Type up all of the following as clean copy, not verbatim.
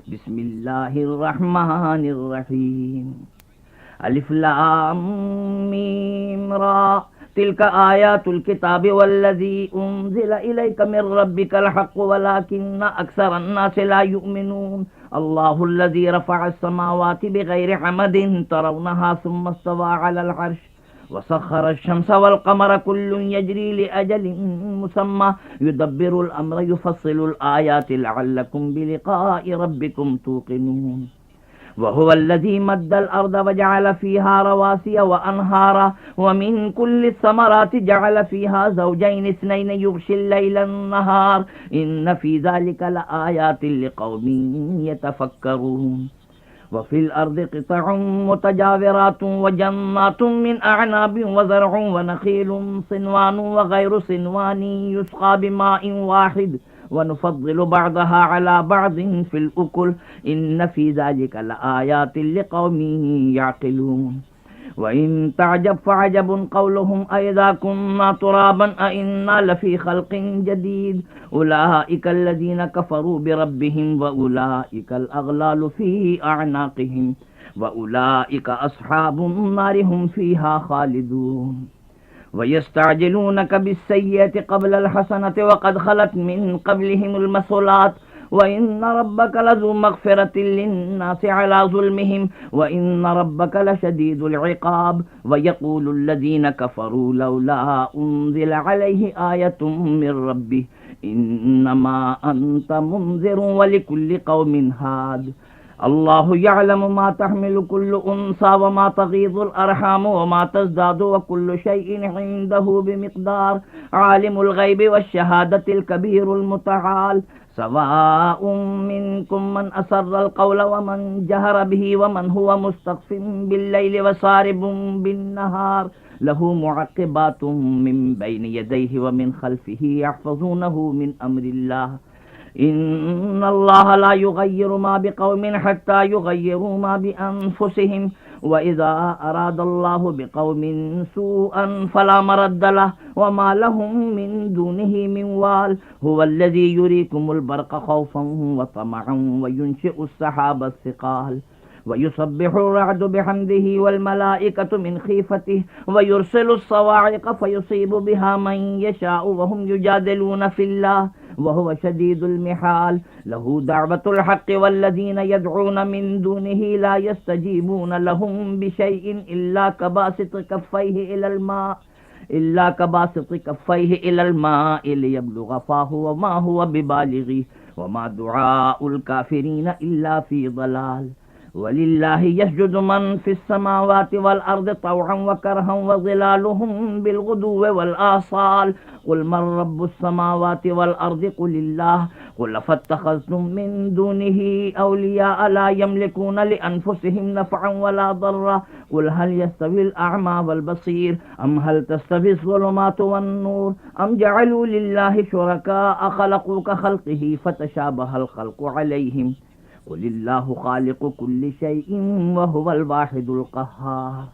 बिस्मिल्लाहिर्रहमानिर्रहीम। अलिफ लाम मीम रा तिलका आयातुल किताबि वल्लज़ी उन्ज़िला इलैका मिर रब्बिकल हक़्क़ु वलाकिन्ना अक्सरन्नासि ला युमिनून। अल्लाहुल्लज़ी रफ़अस समावाति बिग़ैरि अमदिन तरवनहा सुम्मा इस्तवा अलल अर्श वसख्खरश शम्सा वल क़मरा कुल्लुन यजरी लिअजलिन मुसम्मा युदब्बिरुल अम्रा युफ़स्सिलुल आयाति लअल्लकुम बिलिक़ाइ रब्बिकुम तूक़िनून। वहुवल्लज़ी मद्दल अर्द वजअल फ़ीहा रवासिय व अनहारा व मिन कुल्लि समराति जअल फ़ीहा ज़ौजैन इस्नैन युग़शिल लैला अन्नहार इन्न फ़ी ज़ालिका लआयातिन लिक़ौमिन यतफ़क्करून। वफ़िल अर्दि क़ितअुन मुतजाविरातुन व जन्नातुन मिन अअनाबिन व ज़रअुन व नख़ीलुन सिनवानुन व ग़ैरु सिनवानिन युस्क़ा बिमाइन वाहिद व नुफ़द्दिलु बअदहा अला बअदिन फ़िल उकुल इन्न फ़ी ज़ालिका लआयातिन लिक़ौमिन यअक़िलून। व इन तअजब फ़अजबुन क़ौलुहुम अइज़ा कुन्ना तुराबन अइन्ना लफ़ी ख़ल्क़िन जदीद उलाइका अल्लज़ीना कफ़रू बिरब्बिहिम व उलाइकल अग़लालु फ़ी अअनाक़िहिम व उलाइका अस्हाबुन नारि हुम फ़ीहा ख़ालिदून। वयस्तअजिलूनक बिस्सय्यति क़ब्लल हसनति व क़द ख़लत मिन क़ब्लिहिमुल मसूलात व इन्न रब्बक लज़ू मग़फ़िरतिन लिन्नासि अला ज़ुल्मिहिम व इन्न रब्बक लशदीदुल इक़ाब। व यक़ूलुल्लज़ीना कफ़रू लौला उन्ज़िला अलैहि आयतुम मिर रब्बिह इन्नमा अन्त मुन्ज़िरुन व लिकुल्लि क़ौमिन हाद। अल्लाहु यअलमु मा तहमिलु कुल्लु उन्सा व मा तग़ीज़ुल अरहाम व मा तज़दादु व कुल्लु शैइन इंदहु बिमिक़दार। आलिमुल ग़ैबि वश्शहादतिल कबीरुल मुतआल। सवाउम मिनकुम मन असर्रल क़ौला व मन जहर बिही व मन हुवा मुस्तख़्फ़िन बिल्लैलि व सारिबुन बिन्नहार। लहू मुअक़्क़िबातुम मिन बैनि यदैहि व मिन ख़ल्फ़िही यहफ़ज़ूनहु मिन अम्रिल्लाह। इन्नल्लाह ला युग़य्यिरु मा बिक़ौमिन हत्ता युग़य्यिरू मा बिअन्फ़ुसिहिम व इज़ा अरादल्लाहु बिक़ौमिन सूअन फ़ला मरद्द लहु व मा लहुम मिन दूनिही मिन वाल। हुवल्लज़ी युरीकुमुल बर्क़ ख़ौफ़न व तमअन व युनशिउस सहाबस सिक़ाल व युसब्बिहुर रअदु बिहम्दिही वल मलाइकतु मिन ख़ीफ़तिही व युरसिलुस सवाइक़ फ़युसीबु बिहा मन यशाअु व हुम युजादिलून फ़िल्लाह व हुव शदीदुल मिहाल। लहू दअवतुल हक़्क़ि वल्लज़ीना यदऊन मिन दूनिही ला यस्तजीबून लहुम बिशैइन इल्ला कबासित कफ़्फ़ैहि इलल माइ लियब्लुग़ फ़ाहु व मा हुवा बिबालिग़िही व मा दुआउल काफ़िरीन इल्ला फ़ी ज़लाल। वलिल्लाहि यस्जुदु मन फ़िस समावाति वल अर्दि तौअन व करहन व ज़िलालुहुम बिलग़ुदुव्वि वल आसाल। क़ुल मन रब्बुस समावाति वल अर्दि क़ुलिल्लाह क़ुल अफ़त्तख़ज़्तुम मिन दूनिही औलिया ला यमलिकून लिअन्फ़ुसिहिम नफ़अन वला ज़र्रा। क़ुल हल यस्तविल अअमा वल बसीर अम हल तस्तविज़ ज़ुलुमातु वन नूर अम जअलू लिल्लाहि शुरकाअ ख़लक़ू कख़ल्क़िही फ़तशाबहल ख़ल्क़ु अलैहिम क़ुलिल्लाहु ख़ालिक़ु कुल्लि शैइन व हुवल वाहिदुल क़ह्हार।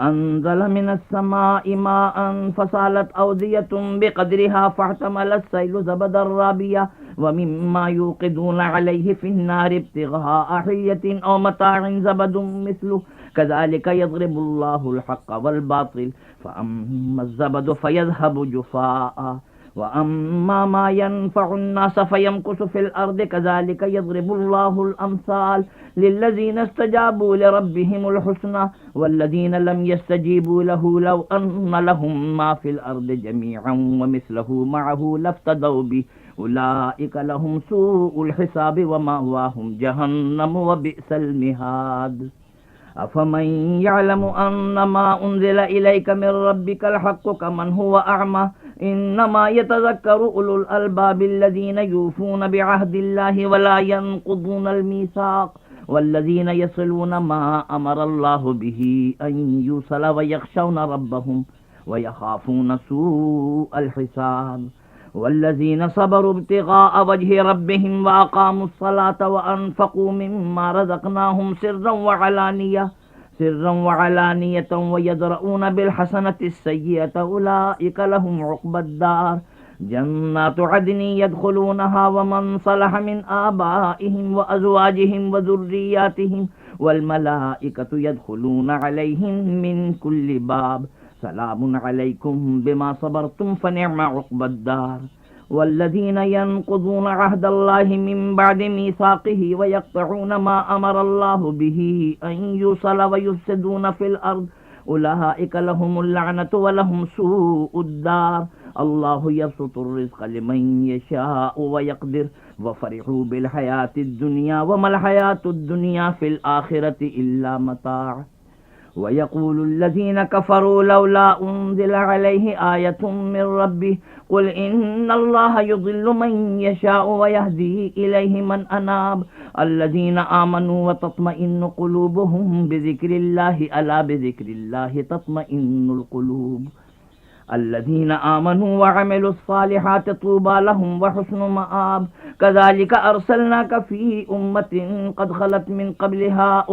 अंज़ल मिनस समाइ माअन फ़सालत अवदियतुम बिक़दरिहा फ़अतमलस सैलु ज़बदर राबिया व मिम्मा यूक़िदून अलैहि फ़िन्नारि इब्तिग़ाअ हिल्यतिन औ मताइन ज़बदुम मिस्लुहु कज़ालिक यज़रिबुल्लाहुल हक़्क़ वल बातिल फ़अम्मज़ ज़बदु फ़यज़हबु जुफ़ाअ व अम्मा मा यनफ़अुन नास फ़यमकुसु फ़िल अर्दि कज़ालिक यज़रिबुल्लाहुल अम्साल लिल्लज़ीना इस्तजाबू लिरब्बिहिमुल हुस्ना वल्लज़ीना लम यस्तजीबू लहु लौ अन्न लहुम मा फ़िल अर्दि जमीअन व मिस्लहु मअहु लफ्तदौ बिही उलाइका लहुम सूउल हिसाबि व मअवाहुम जहन्नम व बि'सल मिहाद। अफ़मन यअलमु अन्नमा उन्ज़िला इलैका मिर रब्बिकल हक़्क़ु कमन हुवा अअमा इन्नमा यतज़क्करु उलुल अलबाबिल्लज़ीना यूफ़ून बिअहदिल्लाहि व ला यनक़ुदूनल मीसाक़ वल्लज़ीना यसिलून मा अमरल्लाहु बिही अन युसल व यख़शौन रब्बहुम व यख़ाफ़ून सूअल हिसाब वल्लज़ीना सबरु इब्तिग़ाअ वजहि रब्बिहिम व अक़ामुस सलाता व अनफ़क़ू मिम्मा रज़क़नाहुम सिर्रन व अलानियतन व यदरऊन बिल हसनतिस सय्यिअता उलाइका लहुम उक़बद्दार। جنات عدن يدخلونها ومن صلح من آبائهم وأزواجهم وذرياتهم والملائكة يدخلون عليهم من كل باب سلام عليكم بما صبرتم فنعم عقبى الدار. والذين ينقضون عهد الله من بعد ميثاقه ويقطعون ما أمر الله به أن يوصل ويفسدون في الأرض أولئك لهم اللعنة ولهم سوء الدار. الله يبسط الرزق لمن يشاء ويقدر وفرحوا بالحياة الدنيا وما الحياة الدنيا في الآخرة إلا متاع. ويقول الذين كفروا لولا أنزل عليه آية من ربه قل إن الله يضل من يشاء ويهدي إليه من أناب. الذين آمنوا وتطمئن قلوبهم بذكر الله ألا بذكر الله تطمئن القلوب. الذين آمنوا وعملوا الصالحات طوبى لهم وحسن مآب. كذلك أرسلناك في أمة قد خلت من قبلها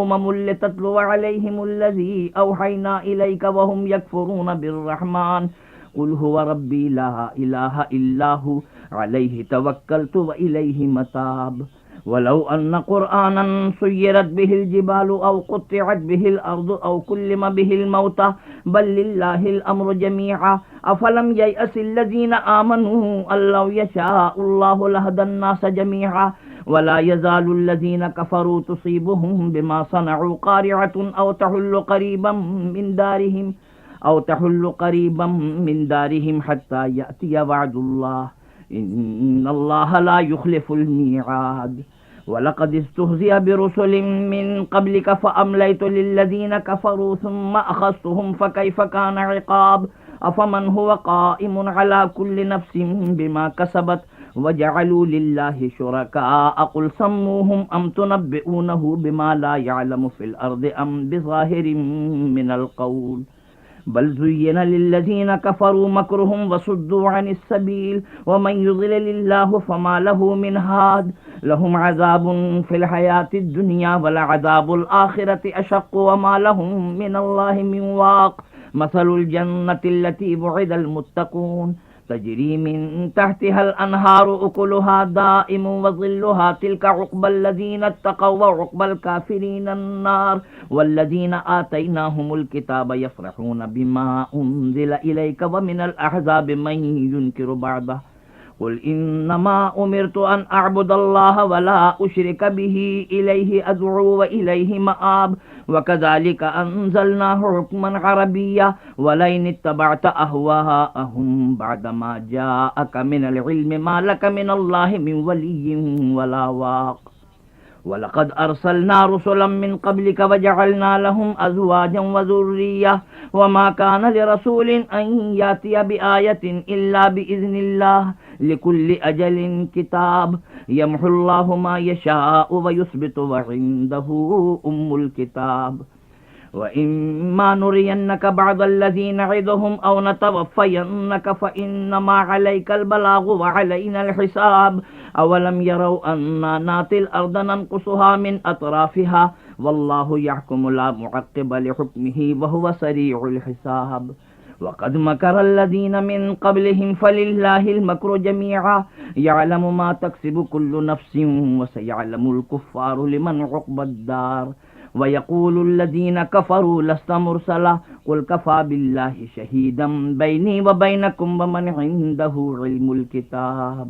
لتتلو عليهم الذي أوحينا إليك وهم يكفرون بالرحمن قل هو ربي لا إله إلا هو عليه توكلت وإليه متاب. ولو أن قرآنا سيرت به الجبال أو قطعت به الأرض أو كلم به الموتى بل لله الأمر جميعا أفلم ييأس الذين آمنوا أن لو يشاء الله لهدى الناس جميعا. ولا يزال الذين كفروا تصيبهم بما صنعوا قارعة أو تحل قريبا من دارهم حتى يأتي وعد الله إن الله لا يخلف الميعاد. ولقد استهزئ برسل من قبلك فأمليت للذين كفروا ثم أخذتهم فكيف كان عقاب. أفمن هو قائم على كل نفس بما كسبت وجعلوا لله شركاء قل سموهم أم تنبئونه بما لا يعلم في الأرض أم بظاهر من القول بل زين للذين كفروا مكرهم وصدوا عن السبيل ومن يضلل الله فما له من هاد. لهم عذاب في الحياة الدنيا ولعذاب الآخرة أشق وما لهم من الله من واق. مثل الجنة التي وعد المتقون تجري من تحتها الأنهار أكلها دائم وظلها تلك عقبى الذين اتقوا وعقبى الكافرين النار. والذين آتيناهم الكتاب يفرحون بما أنزل إليك ومن الأحزاب من ينكر بعضه قل إنما أمرت أن أعبد الله ولا أشرك به إليه أدعو وإليه مآب. وكذلك أنزلناه حكما عربيا ولئن اتبعت أهواءهم بعدما جاءك من العلم ما لك من الله من ولي ولا واق. ولقد أرسلنا رسلا من قبلك وجعلنا لهم أزواجا وذرية وما كان لرسول أن يأتي بآية إلا بإذن الله لكل أجل كتاب يمحو الله ما يشاء ويثبت وعنده أم الكتاب. وإما نرينك بعض الذين نعدهم أو نتوفينك فإنما عليك البلاغ وعلينا الحساب. أولم يروا أنا ناتي الأرض ننقصها من أطرافها والله يحكم لا معقب لحكمه وهو سريع الحساب. وقد مكر الذين من قبلهم فلله المكر جميعا يعلم ما تكسب كل نفس وسيعلم الكفار لمن عقبى الدار. ويقول الذين كفروا لست مرسلا قل كفى بالله شهيدا بيني وبينكم ومن عنده علم الكتاب.